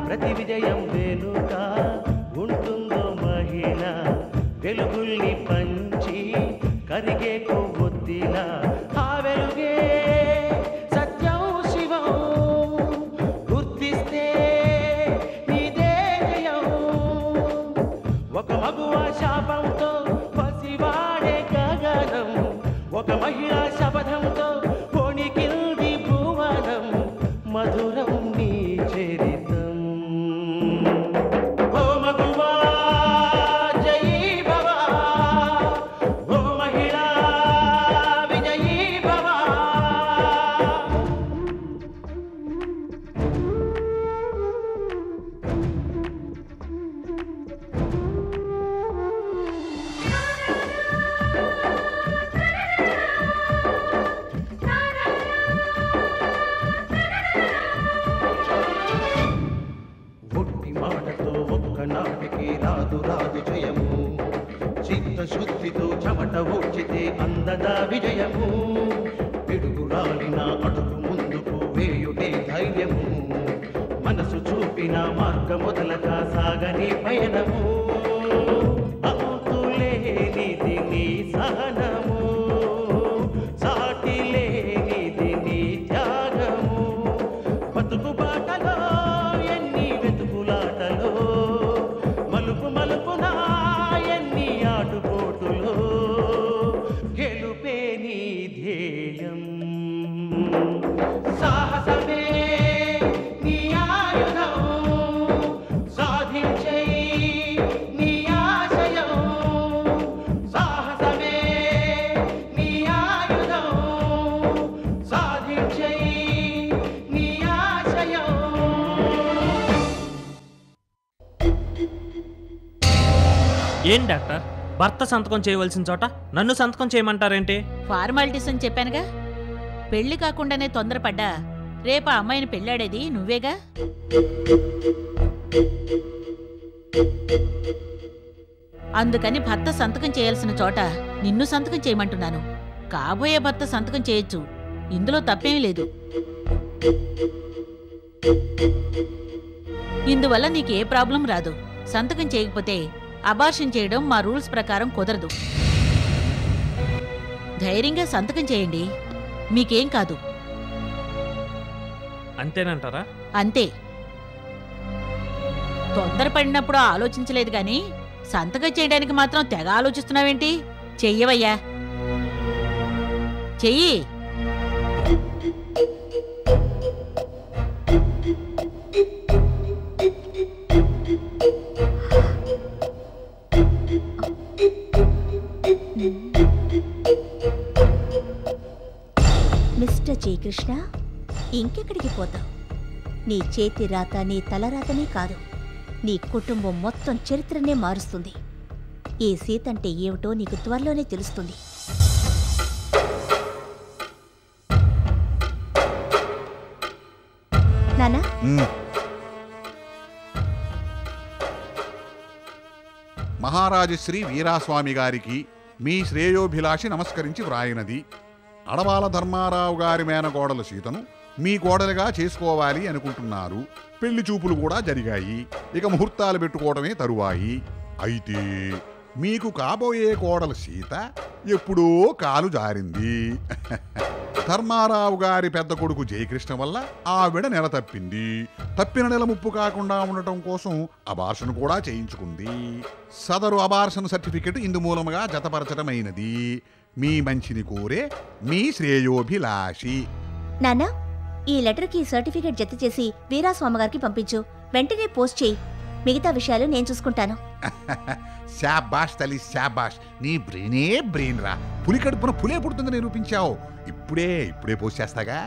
ప్రతి విజయం వెనుక ఉంటుందో మహిళ, వెలుగుల్ని పంచి కరిగే కొవ్వొత్తిలా, ఆ వెలుగే సత్యం శివం, గుర్తిస్తే నీదే జయం. ఒక మగువ శాపంతో పసివాడే గగనం, ఒక మహిళా శపథంతో కొణికిల్ది భువనం, మధురం నీ చరితం. ఓ మగువా జయీ భవ, ఓ మహిళా విజయీ భవ. ఒట్టి మాటతో ఒక్కనాటికి రాదు రాదు జయము, చిత్తశుద్ధితో చెమట ఓడ్చితే అందదా విజయము. పిడుగురాలిన అడుగు ముందుకు వేయుటే ధైర్యము, మనసు చూపిన మార్గం మొదలగా సాగని పయనము. అంతులేనిది నీ సహనము, సాటి లేనిది నీ త్యాగము. బతుకు బాటలో ఎన్ని వెతుకులాటలో, మలుపు మలుపున ఎన్ని ఆటుపోటులో, గెలుపే నీ ధ్యేయం. సాహసమే నీ ఆయుధం, సాధించే నీ ఆశయం. సాహసమే నీ ఆయుధం, సాధించే నీ ఆశయం. ఏం డాక్టర్, భర్త సంతకం చేయవలసిన చోట నన్ను సంతకం చేయమంటారేంటి? ఫార్మాలిటీస్ అని చెప్పానుగా. పెళ్లి కాకుండానే తొందరపడ్డా రేపు ఆ అమ్మాయిని పెళ్ళాడేది నువ్వేగా. అందుకని భర్త సంతకం చేయాల్సిన చోట నిన్ను సంతకం చేయమంటున్నాను. కాబోయే భర్త సంతకం చేయొచ్చు, ఇందులో తప్పేమీ లేదు. ఇందువల్ల నీకు ఏ ప్రాబ్లం రాదు. సంతకం చేయకపోతే అబార్షన్ చేయడం మా రూల్స్ ప్రకారం కుదరదు. ధైర్యంగా సంతకం చేయండి, మీకేం కాదు. అంతేనంటారా? అంతే. తొందరపడినప్పుడు ఆలోచించలేదు గాని సంతకం చేయడానికి మాత్రం తెగ ఆలోచిస్తున్నావేంటి? చెయ్యవయ్యా, చెయ్యి. మిస్టర్ జయకృష్ణ, ఇంకెక్కడికి పోతావు? నీ చేతి రాత నీ తలరాతనే కాదు, నీ కుటుంబం మొత్తం చరిత్రనే మారుస్తుంది. ఈ సీత అంటే ఏమిటో నీకు త్వరలోనే తెలుస్తుంది. నానా, మహారాజశ్రీ వీరాస్వామి గారికి మీ శ్రేయోభిలాషి నమస్కరించి వ్రాయినది. అడవాల ధర్మారావు గారి మేనకోడలు సీతను మీ కోడలుగా చేసుకోవాలి అనుకుంటున్నారు. పెళ్లి చూపులు కూడా జరిగాయి. ఇక ముహూర్తాలు పెట్టుకోవడమే తరువాయి. అయితే మీకు కాబోయే కోడలు సీత ఎప్పుడో కాలు జారింది. ధర్మారావు గారి పెద్ద కొడుకు జయకృష్ణ వల్ల ఆవిడ నెల తప్పింది. తప్పిన నెల ముప్పు కాకుండా ఉండటం కోసం అబార్షన్ కూడా చేయించుకుంది. సదరు అబార్షన్ సర్టిఫికెట్ ఇందు మూలముగా జతపరచడమైనది. మీ మంచిని కోరే మీ శ్రేయోభిలాషి. నానా, ఈ లెటర్కి సర్టిఫికేట్ జత చేసి వీరాస్వామి గారికి పంపించు. వెంటనే పోస్ట్ చేయి. మిగతా విషయాలు నేను చూసుకుంటాను. శాబాష్ తల్లి, శాబాష్. నీ బ్రెయినే బ్రెయిన్ రా. పులి కడుపున పులే పుడుతుంది నిరూపించావు. ఇప్పుడే పోస్ట్ చేస్తాగా.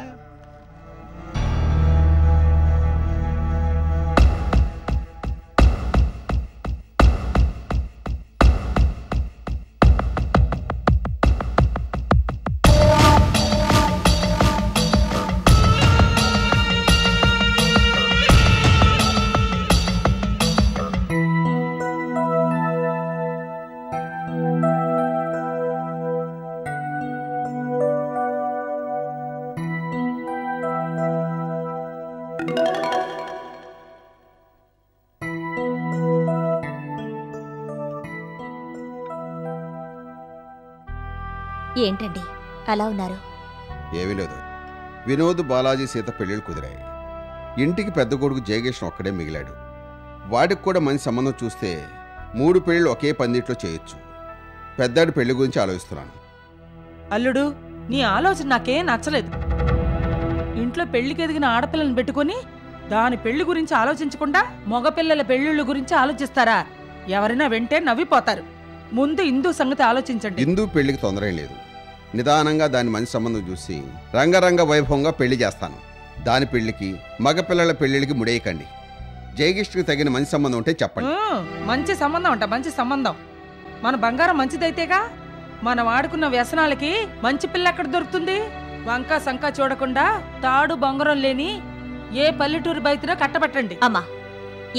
ఏంటండి అలా ఉన్నారు? ఏమీ లేదు. వినోద్, బాలాజీ, సీత పెళ్ళిళ్ళు కుదిరాయి. ఇంటికి పెద్ద కొడుకు జయగేషన్ ఒక్కడే మిగిలాడు. వాడికి కూడా మంచి సంబంధం చూస్తే 3 పెళ్ళిళ్ళు ఒకే పందిట్లో చేయొచ్చు. పెద్దాడి పెళ్లి గురించి ఆలోచిస్తున్నాను. అల్లుడు, నీ ఆలోచన నాకేం నచ్చలేదు. ఇంట్లో పెళ్లికి ఎదిగిన ఆడపిల్లని పెట్టుకుని దాని పెళ్లి గురించి ఆలోచించకుండా మగపిల్లల పెళ్లిళ్ళ గురించి ఆలోచిస్తారా? ఎవరైనా వెంటే నవ్విపోతారు. ముందు ఇందు సంగతి ఆలోచించండి. ఇందు పెళ్లికి తొందర ఏం లేదు. నిదానంగా దాని మంచి సంబంధం చూసి రంగరంగ వైభవంగా పెళ్లి చేస్తాను. దాని పెళ్లికి మగపిల్లల పెళ్లిళ్ళకి ముడేయకండి. జయగిష్కి తగిన మంచి సంబంధం ఉంటే చెప్పండి. మంచి సంబంధం అంట, మంచి సంబంధం. మన బంగారం మంచిదైతేగా. మనం ఆడుకున్న వ్యసనాలకి మంచి పిల్ల ఎక్కడ దొరుకుతుంది? వంక సంక చూడకుండా తాడు బొంగరం లేని ఏ పల్లెటూరు బయటనో కట్టబెట్టండి. అమ్మా,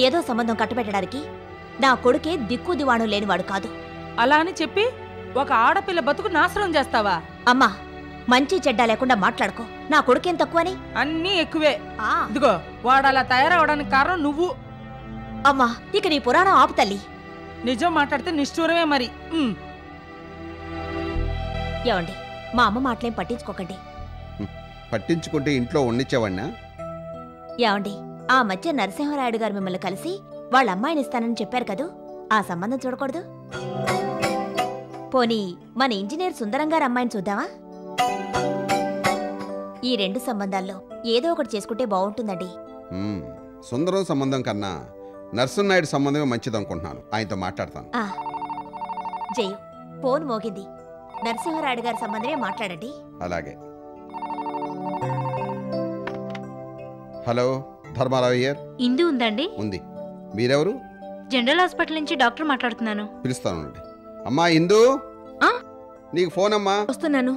ఏదో సంబంధం కట్టబెట్టడానికి నా కొడుకే దిక్కు దివాణం లేనివాడు కాదు. అలా అని చెప్పి ఒక ఆడపిల్ల బతుకు నాశనం చేస్తావా? అమ్మా, మంచి చెడ్డ లేకుండా మాట్లాడుకో. నా కొడుకేం తక్కువని? అన్నీ ఎక్కువే. ఇదిగో వాడు అలా తయారవడానికి కారణం నువ్వు. అమ్మా, ఇక నీ పురాణం ఆపు తల్లి. నిజం మాట్లాడితే నిష్ఠూరమే మరి. ఏమండి, మా అమ్మ మాటలేం పట్టించుకోకండి. పట్టించుకుంటే ఇంట్లో ఉండిచ్చేవాడినా? ఏమండి, ఆ మధ్య నరసింహరాయుడు గారు మిమ్మల్ని కలిసి వాళ్ళ అమ్మాయిని ఇస్తానని చెప్పారు కదూ. ఆ సంబంధం చూడకూడదు? పోనీ మన ఇంజనీర్ సుందరం గారి అమ్మాయిని చూద్దామా? ఈ 2 సంబంధాల్లో ఏదో ఒకటి చేసుకుంటే బాగుంటుందండి. సుందరం సంబంధం కన్నా నరసింహనాయుడు సంబంధమే మంచిదనుకుంటున్నాను. ఆయనతో మాట్లాడతాను. జయు, ఫోన్ మోగింది. నరసింహరాయుడు గారి సంబంధమే మాట్లాడండి. అలాగే. హలో, ధర్మారావు అయ్యర్. ఇందు ఉందండి? ఉంది. మీరెవరు? జనరల్ హాస్పిటల్ నుంచి డాక్టర్ మాట్లాడుతున్నాను. పిలుస్తానండి. అమ్మా ఇందు, నీకు ఫోన్ అమ్మా. వస్తున్నాను.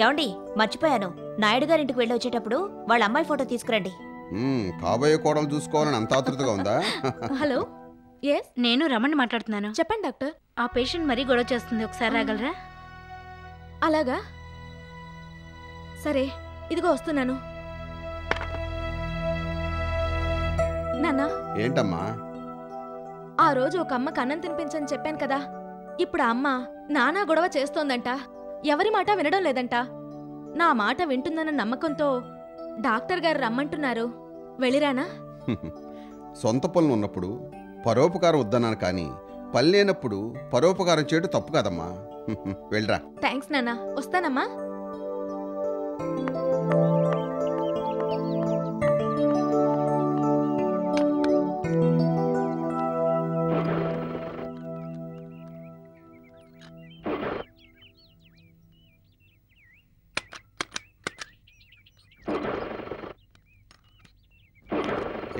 ఏమండి, మర్చిపోయాను. నాయుడు గారింటికి వెళ్ళి వచ్చేటప్పుడు వాళ్ళ అమ్మాయి ఫోటో తీసుకురండి. కాబోయే కోడలు చూసుకోవాలని అంత ఆతృతగా ఉందా? హలో, ఎస్, నేను రమణ్ మాట్లాడుతున్నాను. చెప్పండి డాక్టర్. ఆ పేషెంట్ మరీ గొడవ చేస్తుంది, ఒకసారి రాగలరా? అలాగా, సరే, ఇదిగో వస్తున్నాను. నాన్నా. ఏంటమ్మా? ఆ రోజు ఒక అమ్మకు అన్నం తినిపించని చెప్పాను కదా. ఇప్పుడు ఆ అమ్మ నానా గొడవ చేస్తోందంట. ఎవరి మాట వినడం లేదంట. నా మాట వింటుందన్న నమ్మకంతో డాక్టర్ గారు రమ్మంటున్నారు. వెళ్ళిరానా? సొంత పనులు ఉన్నప్పుడు పరోపకారం వద్దన్నాను, కానీ పని లేనప్పుడు పరోపకారం చేయడం తప్పు కదమ్మా. వెళ్ళరా. థ్యాంక్స్ నాన్న, వస్తానమ్మా.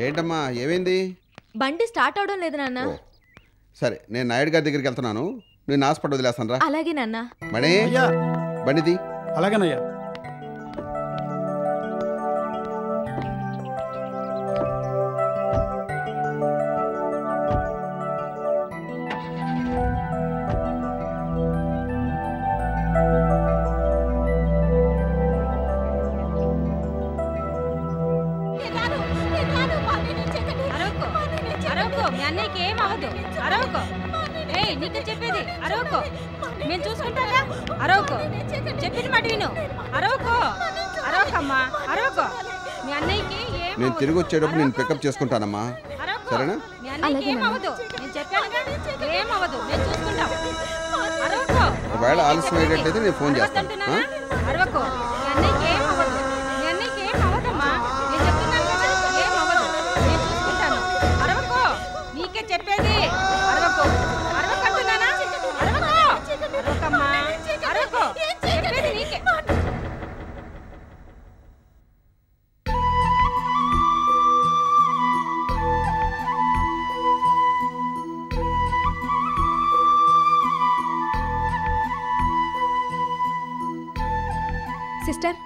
ఏంటమ్మా, ఏమైంది? బండి స్టార్ట్ అవడం లేదు నాన్న. సరే, నేను నాయుడు గారి దగ్గరికి వెళ్తున్నాను. నేను హాస్పిటల్ వదిలేస్తాను రా. అలాగే నాన్న. మణి, బండిది. అలాగేనయ్యా. చెప్పేది అరవకో, మేము చూసుకుంటాగా. అరవకో, చెప్పిన మాట విను. అరవకో, అరవకమ్మా, అరవకో. మీ అన్నయ్యకి నేను తిరిగి వచ్చేటప్పుడు నేను పికప్ చేసుకుంటానమ్మా. సరేనా? మీ అన్నయ్యకి ఏమవ్వదు, నేను చెప్పానుగా. ఏమవ్వదు, నేను చూసుకుంటాం. అరవకో. ఒకవేళ ఆలస్యం అయ్యేటట్లయితే నేను ఫోన్ చేస్తాను. అరవకో, మీ అన్నయ్యకి ఏమవ్వదు, మీ అన్నయ్యకి ఏమవ్వదమ్మా. నేను చెప్తున్నాను కదా, ఏమవ్వదు, నేను చూసుకుంటాను. అరవకో, నీకే చెప్పేది. అరవకో, అరవకంటున్నానా? అరవకో, అరవకమ్మా, అరవకో, చెప్పేది నీకే. సిస్టర్,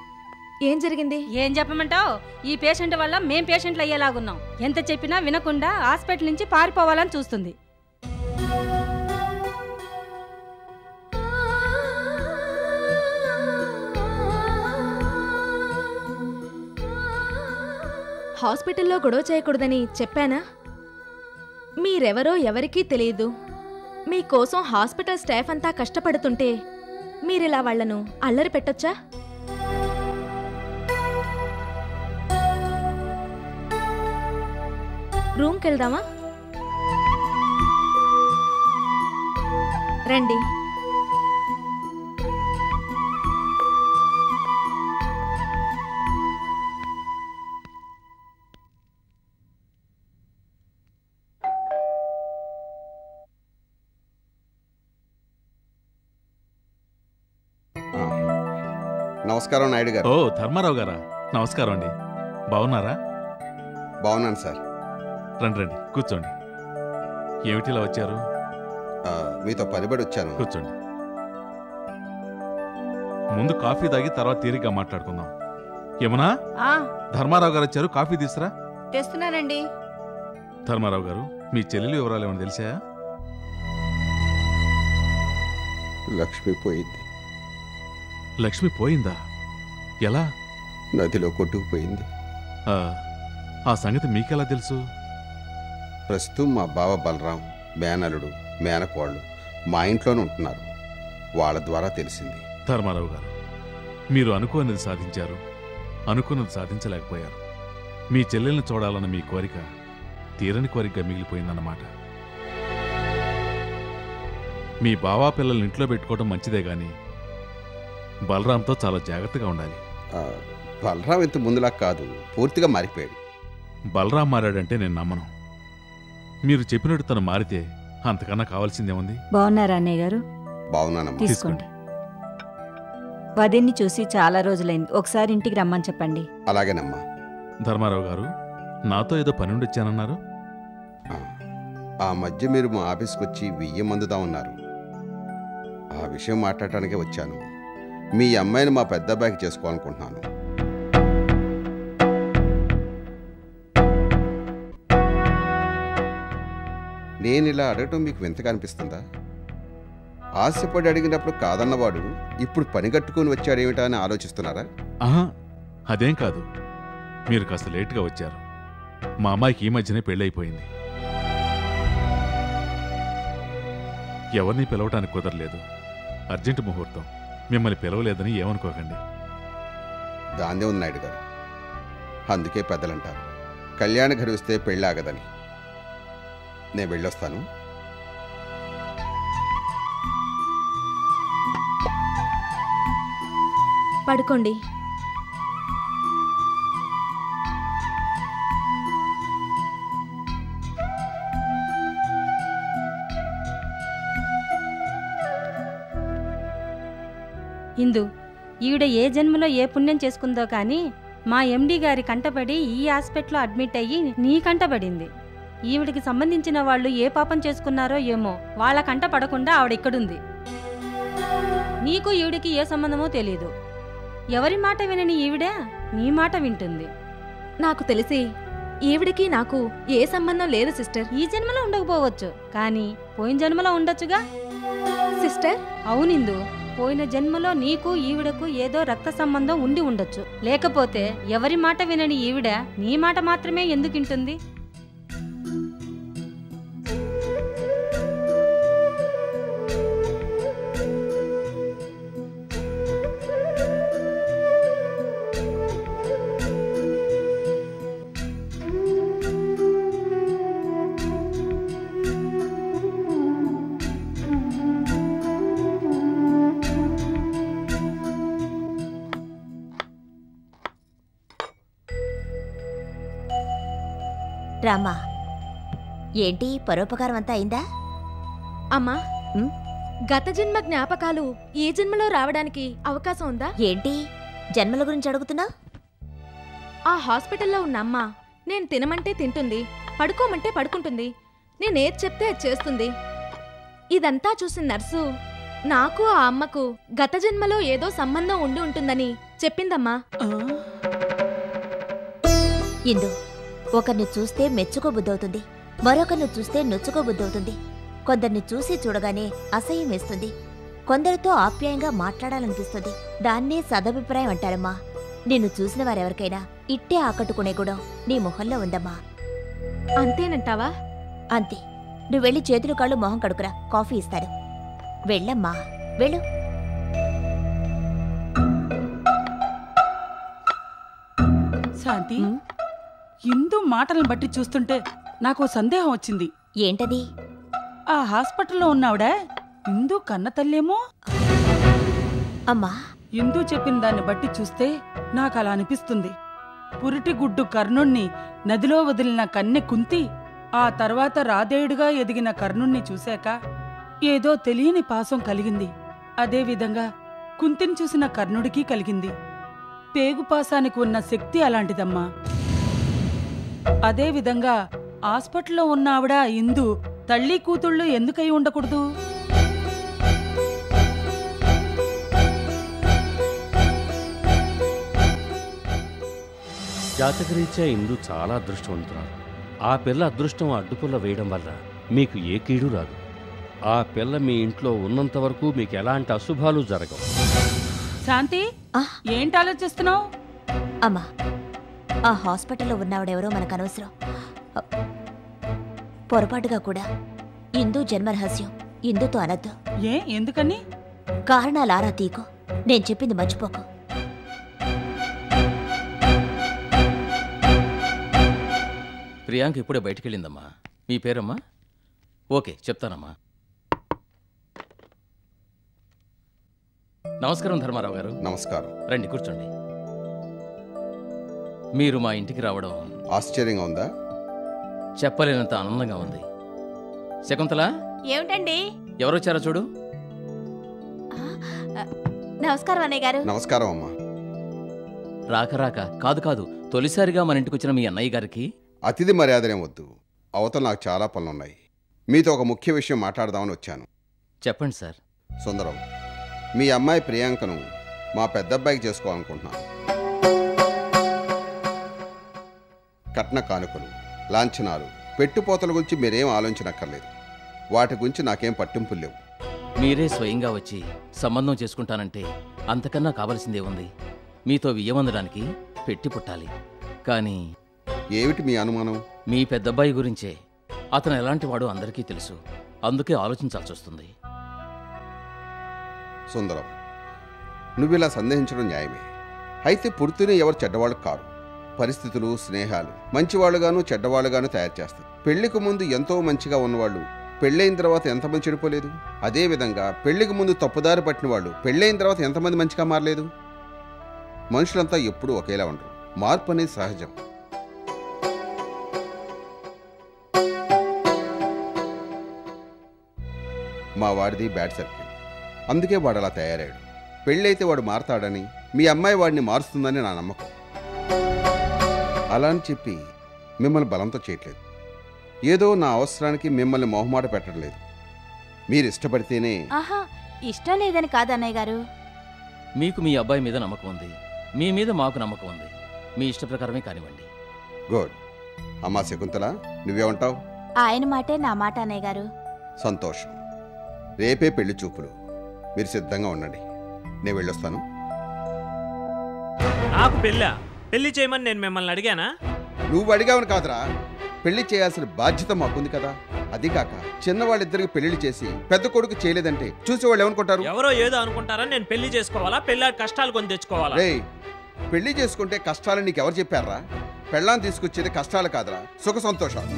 ఏం జరిగింది? ఏం చెప్పమంటావు? ఈ పేషెంట్ వల్ల మేం పేషెంట్లు అయ్యేలాగున్నాం. ఎంత చెప్పినా వినకుండా హాస్పిటల్ నుంచి పారిపోవాలని చూస్తుంది. హాస్పిటల్లో గొడవ చేయకూడదని చెప్పానా? మీరెవరో ఎవరికీ తెలియదు. మీకోసం హాస్పిటల్ స్టాఫ్ అంతా కష్టపడుతుంటే మీరిలా వాళ్లను అల్లరి పెట్టొచ్చా? రూమ్కి వెళ్దామా? రండి. నమస్కారం నాయుడు గారు. ఓ ధర్మారావు గారా, నమస్కారం అండి. బాగున్నారా? బాగున్నాను సార్. రండి రండి, కూర్చోండి. ఏమిటిలా వచ్చారు? మీతో పనిబడి వచ్చాను. కూర్చోండి. ముందు కాఫీ తాగి తర్వాత తీరిగ్గా మాట్లాడుకుందాం. యమునా, ధర్మారావు గారు వచ్చారు, కాఫీ తీసురా. తెస్తున్నానండి. ధర్మారావు గారు, మీ చెల్లెలు వివరాలు ఏమైనా తెలిసా? లక్ష్మి పోయింది. లక్ష్మి పోయిందా? ఎలా? నదిలో కొట్టుకుపోయింది. ఆ సంగతి మీకెలా తెలుసు? ప్రస్తుతం మా బావ బలరాం, మేనలుడు, మేనకోళ్ళు మా ఇంట్లోనే ఉంటున్నారు. వాళ్ళ ద్వారా తెలిసింది. ధర్మారావు గారు, మీరు అనుకున్నది సాధించారు, అనుకున్నది సాధించలేకపోయారు. మీ చెల్లెల్ని చూడాలన్న మీ కోరిక తీరని కోరికగా మిగిలిపోయిందన్నమాట. మీ బావా పిల్లల్ని ఇంట్లో పెట్టుకోవడం మంచిదే గాని బలరాంతో చాలా జాగ్రత్తగా ఉండాలి. బలరాం ఇంత ముందులా కాదు, పూర్తిగా మారిపోయాడు. బలరాం మారాడంటే నేను నమ్మను. మీరు చెప్పినట్టు తను మారితే అంతకన్నా కావాల్సిందేముంది? బాగున్నారా అన్నయ్య గారు? బాగున్నానమ్మా. తీసుకోండి. వదిన్ని చూసి చాలా రోజులైంది, ఒకసారి ఇంటికి రమ్మని చెప్పండి. అలాగేనమ్మా. ధర్మారావు గారు, నాతో ఏదో పని ఉండి వచ్చానన్నారు. ఆ మధ్య మీరు మా ఆఫీస్కి వచ్చి 1000 మందుదామన్నారు. ఆ విషయం మాట్లాడటానికే వచ్చాను. మీ అమ్మాయిని మా పెద్ద అబ్బాయికి చేసుకోవాలనుకుంటున్నాను. నేను ఇలా అడగటం మీకు వింతగా అనిపిస్తుందా? ఆశపడి అడిగినప్పుడు కాదన్నవాడు ఇప్పుడు పని కట్టుకుని వచ్చాడేమిటా అని ఆలోచిస్తున్నారా? ఆహా, అదేం కాదు. మీరు కాస్త లేటుగా వచ్చారు. మా అమ్మాయికి ఈ మధ్యనే పెళ్ళైపోయింది. ఎవరిని పిలవటానికి కుదరలేదు. అర్జెంటు ముహూర్తం. మిమ్మల్ని పిలవలేదని ఏమనుకోకండి. దాందే ఉంది నాయుడు గారు. అందుకే పెద్దలంటారు, కళ్యాణ ఘడి వస్తే పెళ్ళాగదని. నేను వెళ్ళొస్తాను. పడుకోండి. ఇందు, ఈవిడ ఏ జన్మలో ఏ పుణ్యం చేసుకుందో కానీ మా ఎండి గారి కంటపడి ఈ హాస్పిటల్లో అడ్మిట్ అయ్యి నీ కంటపడింది. ఈవిడికి సంబంధించిన వాళ్ళు ఏ పాపం చేసుకున్నారో ఏమో, వాళ్ళ కంట పడకుండా ఆవిడ ఇక్కడుంది. నీకు ఈవిడికి ఏ సంబంధమో తెలీదు. ఎవరి మాట వినని ఈవిడే నీ మాట వింటుంది. నాకు తెలిసి ఈవిడికి నాకు ఏ సంబంధం లేదు సిస్టర్. ఈ జన్మలో ఉండకపోవచ్చు, కానీ పోయిన జన్మలో ఉండొచ్చుగా సిస్టర్. అవునిందు, పోయిన జన్మలో నీకు ఈవిడకు ఏదో రక్త సంబంధం ఉండి ఉండొచ్చు. లేకపోతే ఎవరి మాట వినని ఈవిడ నీ మాట మాత్రమే ఎందుకింటుంది? రామా, ఏంటి పరోపకారం అంతా అయిందా? అమ్మా, గత జన్మ జ్ఞాపకాలు ఈ జన్మలో రావడానికి అవకాశం ఉందా? ఏంటి జన్మల గురించి అడుగుతున్నా? ఆ హాస్పిటల్లో ఉన్న అమ్మ నేను తినమంటే తింటుంది, పడుకోమంటే పడుకుంటుంది, నేనేది చెప్తే అది చేస్తుంది. ఇదంతా చూసిన నర్సు నాకు ఆ అమ్మకు గత జన్మలో ఏదో సంబంధం ఉండి ఉంటుందని చెప్పిందమ్మా. ఇందు, ఒకరిని చూస్తే మెచ్చుకోబుద్దవుతుంది, మరొకరిని చూస్తే నొచ్చుకోబుద్దవుతుంది. కొందరిని చూసి చూడగానే అసహ్యం వేస్తుంది, కొందరితో ఆప్యాయంగా మాట్లాడాలనిపిస్తుంది. దాన్నే సదభిప్రాయం అంటారమ్మా. నిన్ను చూసిన వారెవరికైనా ఇట్టే ఆకట్టుకునే గుణం నీ మొహంలో ఉందమ్మా. అంతేనంటావా? అంతే. నువ్వు వెళ్ళి చేతులు కాళ్ళు మొహం కడుకురా, కాఫీ ఇస్తాడు. వెళ్ళమ్మా, వెళ్ళు. శాంతి, ఇందు మాటలను బట్టి చూస్తుంటే నాకు సందేహం వచ్చింది. ఏంటది? ఆ హాస్పిటల్లో ఉన్నావిడ ఇందు కన్న తల్లేమో. అమ్మా, ఇందు చెప్పిన దాన్ని బట్టి చూస్తే నాకు అలా అనిపిస్తుంది. పురిటి గుడ్డు కర్ణుణ్ణి నదిలో వదిలిన కన్నె కుంతి ఆ తర్వాత రాధేయుడిగా ఎదిగిన కర్ణుణ్ణి చూశాక ఏదో తెలియని పాసం కలిగింది. అదేవిధంగా కుంతిని చూసిన కర్ణుడికి కలిగింది. పేగుపాసానికి ఉన్న శక్తి అలాంటిదమ్మా. అదేవిధంగా హాస్పిటల్లో ఉన్న ఆవిడ ఇందు తల్లి కూతుళ్ళు ఎందుకై ఉండకూడదు? జాతకరీత్యా ఇందు చాలా అదృష్టవంతురాలు. ఆ పిల్ల అదృష్టం అడ్డుపుల్ల వేయడం వల్ల మీకు ఏ కీడు రాదు. ఆ పిల్ల మీ ఇంట్లో ఉన్నంత వరకు మీకు ఎలాంటి అశుభాలు జరగవు. శాంతి, ఏంటి ఆలోచిస్తున్నావు? అమ్మా, ఆ హాస్పిటల్లో ఉన్నవాడెవరో మనకు అనవసరం. పొరపాటుగా కూడా ఇందు జన్మరహస్యం ఇందుతో అనద్దు. ఎందుకని? కారణాలు ఆరా తీకు. నేను చెప్పింది మర్చిపోకు. ప్రియాంక ఇప్పుడే బయటికెళ్ళిందమ్మా. మీ పేరమ్మా? ఓకే, చెప్తానమ్మా. నమస్కారం ధర్మారావు గారు. నమస్కారం. రండి, కూర్చోండి. మీరు మా ఇంటికి రావడం ఆశ్చర్యంగా ఉందా? చెప్పలేనంత ఆనందంగా ఉంది. శకుంతల, ఏమిటండి? ఎవరొచ్చారో చూడు. నమస్కారం అన్నయ్య గారు. నమస్కారం అమ్మా. రాక కాదు తొలిసారిగా మన ఇంటికి వచ్చిన మీ అన్నయ్య గారికి అతిథి మర్యాదనే వద్దు. అవతల నాకు చాలా పనులున్నాయి. మీతో ఒక ముఖ్య విషయం మాట్లాడదామని వచ్చాను. చెప్పండి సార్. సుందరం, మీ అమ్మాయి ప్రియాంకను మా పెద్దబ్బాయికి చేసుకోవాలనుకుంటున్నాను. కట్న కానుకలు, లాంఛనాలు, పెట్టుపోతల గురించి మీరేం ఆలోచించనక్కర్లేదు. వాటి గురించి నాకేం పట్టింపులు లేవు. మీరే స్వయంగా వచ్చి సంబంధం చేసుకుంటానంటే అంతకన్నా కావలసిందే ఉంది. మీతో వియ్యమందడానికి పెట్టి పుట్టాలి. కానీ ఏమిటి మీ అనుమానం? మీ పెద్దబ్బాయి గురించే. అతను ఎలాంటి వాడో అందరికీ తెలుసు. అందుకే ఆలోచించాల్సి వస్తుంది. సుందరం, నువ్విలా సందేహించడం న్యాయమే. అయితే పుడుతూనే ఎవరు చెడ్డవాళ్ళు కారు. పరిస్థితులు, స్నేహాలు మంచివాళ్ళుగాను చెడ్డవాళ్ళుగాను తయారు చేస్తాయి. పెళ్లికి ముందు ఎంతో మంచిగా ఉన్నవాళ్ళు పెళ్ళైన తర్వాత ఎంతమంది చెడిపోలేదు? అదేవిధంగా పెళ్లికి ముందు తప్పుదారి పట్టిన వాళ్ళు పెళ్ళైన తర్వాత ఎంతమంది మంచిగా మారలేదు? మనుషులంతా ఎప్పుడూ ఒకేలా ఉండరు. మార్పు అనేది సహజం. మా వాడిది బ్యాడ్ సర్కిల్. అందుకే వాడు అలా తయారయ్యాడు. పెళ్ళైతే వాడు మారతాడని, మీ అమ్మాయి వాడిని మారుస్తుందని నా నమ్మకం. అలా అని చెప్పి మిమ్మల్ని బలంతో చేయట్లేదు. ఏదో నా అవసరానికి మిమ్మల్ని మొహమాట పెట్టట్లేదు. మీరు ఇష్టపడితేనే. ఆహా, ఇష్టం లేదని కాదు అన్నయ్య గారు. మీకు మీ అబ్బాయి మీద నమ్మకం ఉంది, మీ మీద మాకు నమ్మకం ఉంది. మీ ఇష్ట ప్రకారమే కానివ్వండి. గుడ్. అమ్మా శకుంతల, నువ్వేమంటావు? ఆయన మాటే నా మాట అన్నయ్య గారు. సంతోషం. రేపే పెళ్లి చూపులు. మీరు సిద్ధంగా ఉండండి. నేను వెళ్ళొస్తాను. నాకు పెళ్లి చేయమని నేను మిమ్మల్ని అడిగానా? నువ్వు అడిగావని కాదురా, పెళ్లి చేయాల్సిన బాధ్యత మాకుంది కదా. అది కాక చిన్నవాళ్ళిద్దరికి పెళ్లి చేసి పెద్ద కొడుకు చేయలేదంటే చూసేవాళ్ళు ఏమనుకుంటారు? ఎవరో ఏదో అనుకుంటారా? నేను పెళ్లి చేసుకోవాలా? పెళ్ళి కష్టాలు కొని తెచ్చుకోవాలా? రే, పెళ్లి చేసుకుంటే కష్టాలు నీకెవరు చెప్పారా? పెళ్ళాన్ని తీసుకొచ్చేది కష్టాలు కాదురా, సుఖ సంతోషాలు.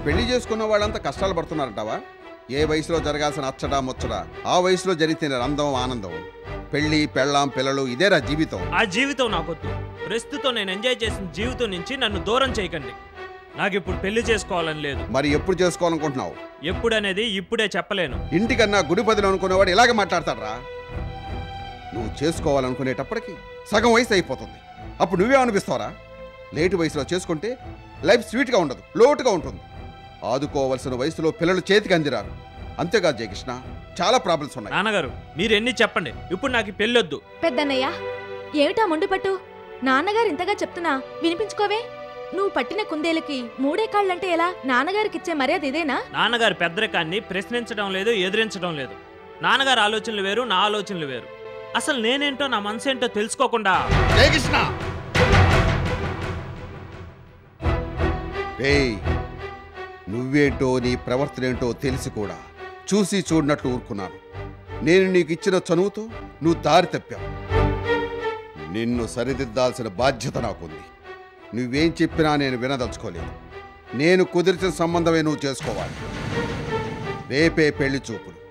పెళ్లి చేసుకున్న వాళ్ళంతా కష్టాలు పడుతున్నారంటావా? ఏ వయసులో జరగాల్సిన అచ్చడా ముచ్చడా ఆ వయసులో జరిగితేనే అందం, ఆనందం. పెళ్లి, పెళ్ళాం, పిల్లలు, ఇదేరా జీవితం. ఆ జీవితం నాకొద్దు. ప్రస్తుతం నేను ఎంజాయ్ చేసిన జీవితం నుంచి నన్ను దూరం చేయకండి. నాకు ఇప్పుడు పెళ్లి చేసుకోవాలని లేదు. మరి ఎప్పుడు చేసుకోవాలనుకుంటున్నావు? ఎప్పుడనేది ఇప్పుడే చెప్పలేను. ఇంటికన్నా గుడి పదిలో అనుకునేవాడు ఇలాగే మాట్లాడతాడరా. నువ్వు చేసుకోవాలనుకునేటప్పటికి సగం వయసు అయిపోతుంది. అప్పుడు నువ్వే అనిపిస్తావరా? లేటు వయసులో చేసుకుంటే లైఫ్ స్వీట్గా ఉండదు, లోటుగా ఉంటుంది. ఆదుకోవలసిన వయసులో పిల్లలు చేతికి అందిరారు. అంతేకాదు జయకృష్ణ, చాలా ప్రాబ్లమ్స్ ఉన్నాయి. నాన్నగారు, మీరు ఎన్ని చెప్పండి, ఇప్పుడు నాకు పెళ్ళొద్దు. పెద్దన్నయ్య, ఏమిటా మొండిపట్టు? నాన్నగారు ఇంతగా చెప్తున్నా వినిపించుకోవే. నువ్వు పట్టిన కుందేలకి మూడే కాళ్ళంటే ఎలా? నాన్నగారికిచ్చే మర్యాద ఇదేనా? నాన్నగారి పెద్దరికాన్ని ప్రశ్నించడం లేదు, ఎదిరించడం లేదు. నాన్నగారి ఆలోచనలు వేరు, నా ఆలోచనలు వేరు. అసలు నేనేంటో, నా మనసు ఏంటో తెలుసుకోకుండా. జయకృష్ణ, నువ్వేంటో నీ ప్రవర్తనేంటో తెలిసి కూడా చూసి చూడనట్లు ఊరుకున్నాను. నేను నీకు ఇచ్చిన చనువుతో నువ్వు దారి తప్పావు. నిన్ను సరిదిద్దాల్సిన బాధ్యత నాకుంది. నువ్వేం చెప్పినా నేను వినదలుచుకోలేదు. నేను కుదిర్చిన సంబంధమే నువ్వు చేసుకోవాలి. రేపే పెళ్లి చూపులు.